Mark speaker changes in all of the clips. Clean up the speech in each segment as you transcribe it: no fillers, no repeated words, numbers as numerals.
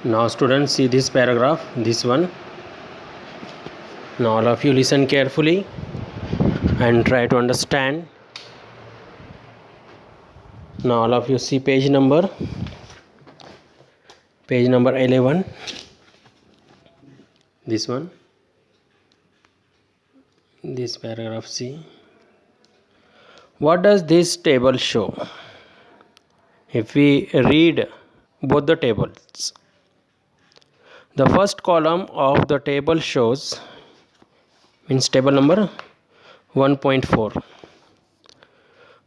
Speaker 1: Now students, see this paragraph, this one. Now all of you listen carefully and try to understand. Now all of you see page number 11, this one, this paragraph. See, what does this table show? If we read both the tables, the first column of the table shows, means table number 1.4.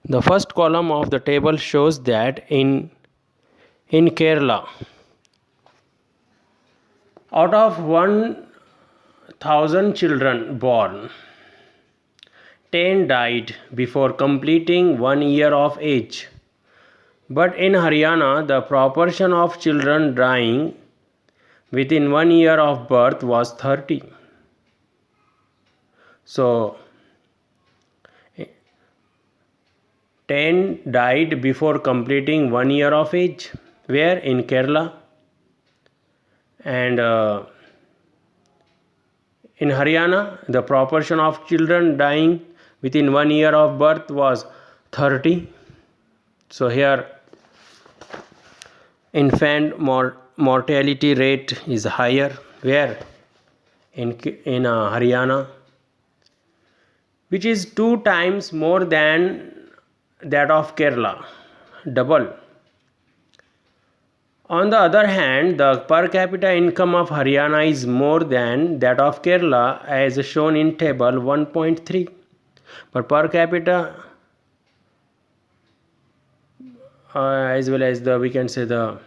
Speaker 1: The first column of the table shows that in Kerala, out of 1,000 children born, 10 died before completing 1 year of age. But in Haryana, the proportion of children dying within 1 year of birth was 30. So 10 died before completing 1 year of age. Where? In Kerala. And in Haryana, the proportion of children dying within 1 year of birth was 30. So here infant mortality rate is higher. Where? In Haryana, which is 2 times more than that of Kerala, double. On the other hand, the per capita income of Haryana is more than that of Kerala, as shown in table 1.3. But per capita as well as we can say the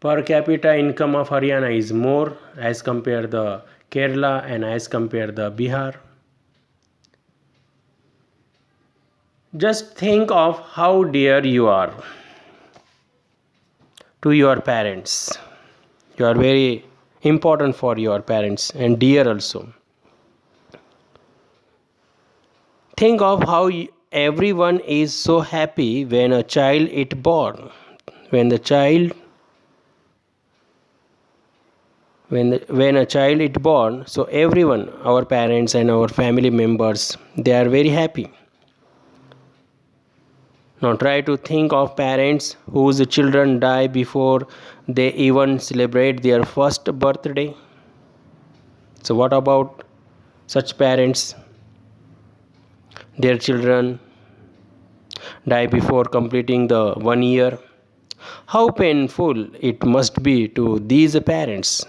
Speaker 1: per capita income of Haryana is more as compared the Kerala and as compared the Bihar. Just think of how dear you are to your parents. You are very important for your parents and dear also. Think of how everyone is so happy when a child is born. When a child is born, so everyone, our parents and our family members, they are very happy. Now try to think of parents whose children die before they even celebrate their first birthday. So what about such parents? Their children die before completing the 1 year. How painful it must be to these parents.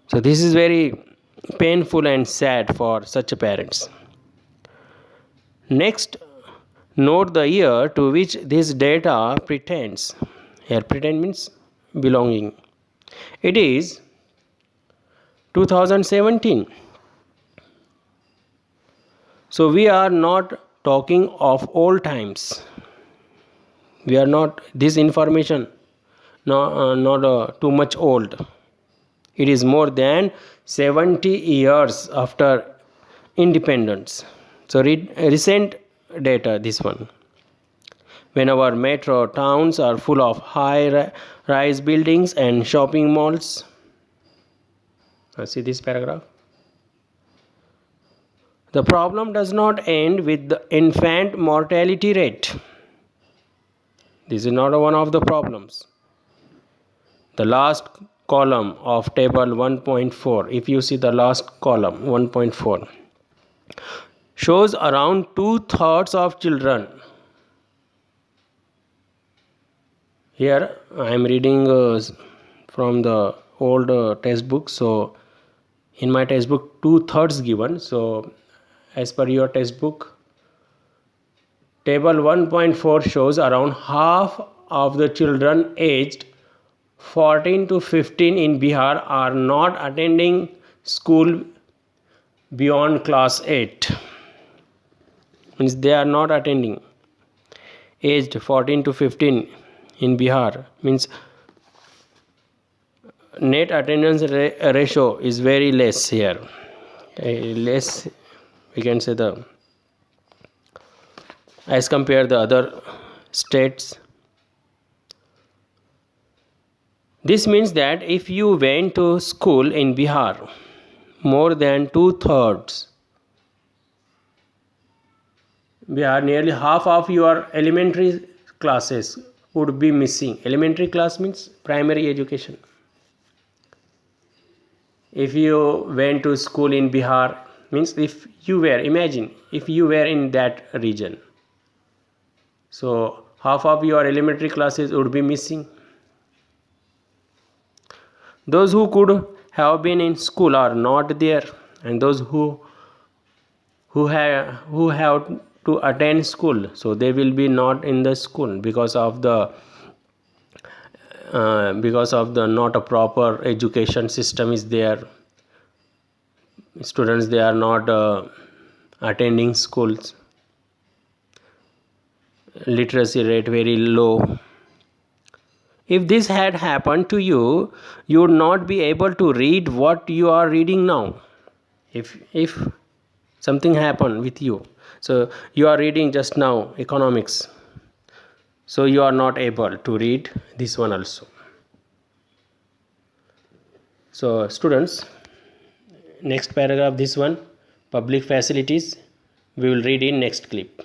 Speaker 1: So this is very painful and sad for such parents. Next, note the year to which this data pertains. Here pretend means belonging. It is 2017. So we are not talking of old times. We are not, this information not too much old. It is more than 70 years after independence. So read recent data, this one. When our metro towns are full of high-rise buildings and shopping malls. See this paragraph. The problem does not end with the infant mortality rate. This is not one of the problems. The last column of table 1.4, if you see the last column 1.4, shows around 2/3 of children. Here I am reading from the old textbook. So in my textbook 2/3 given. So as per your textbook, table 1.4 shows around half of the children aged 14 to 15 in Bihar are not attending school beyond class 8. Means they are not attending. Aged 14 to 15 in Bihar means net attendance ratio is very less here. Less, we can say, the as compared the other states. This means that if you went to school in Bihar, more than two-thirds, Bihar, nearly half of your elementary classes would be missing. Elementary class means primary education. If you went to school in Bihar, means if you were, imagine if you were in that region, so half of your elementary classes would be missing. Those who could have been in school are not there, and those who have to attend school, so they will be not in the school because of the not a proper education system is there. Students, they are not attending schools. Literacy rate very low. If this had happened to you, you would not be able to read what you are reading now. If something happened with you, so you are reading just now economics, so you are not able to read this one also. So students, next paragraph, this one, public facilities, we will read in next clip.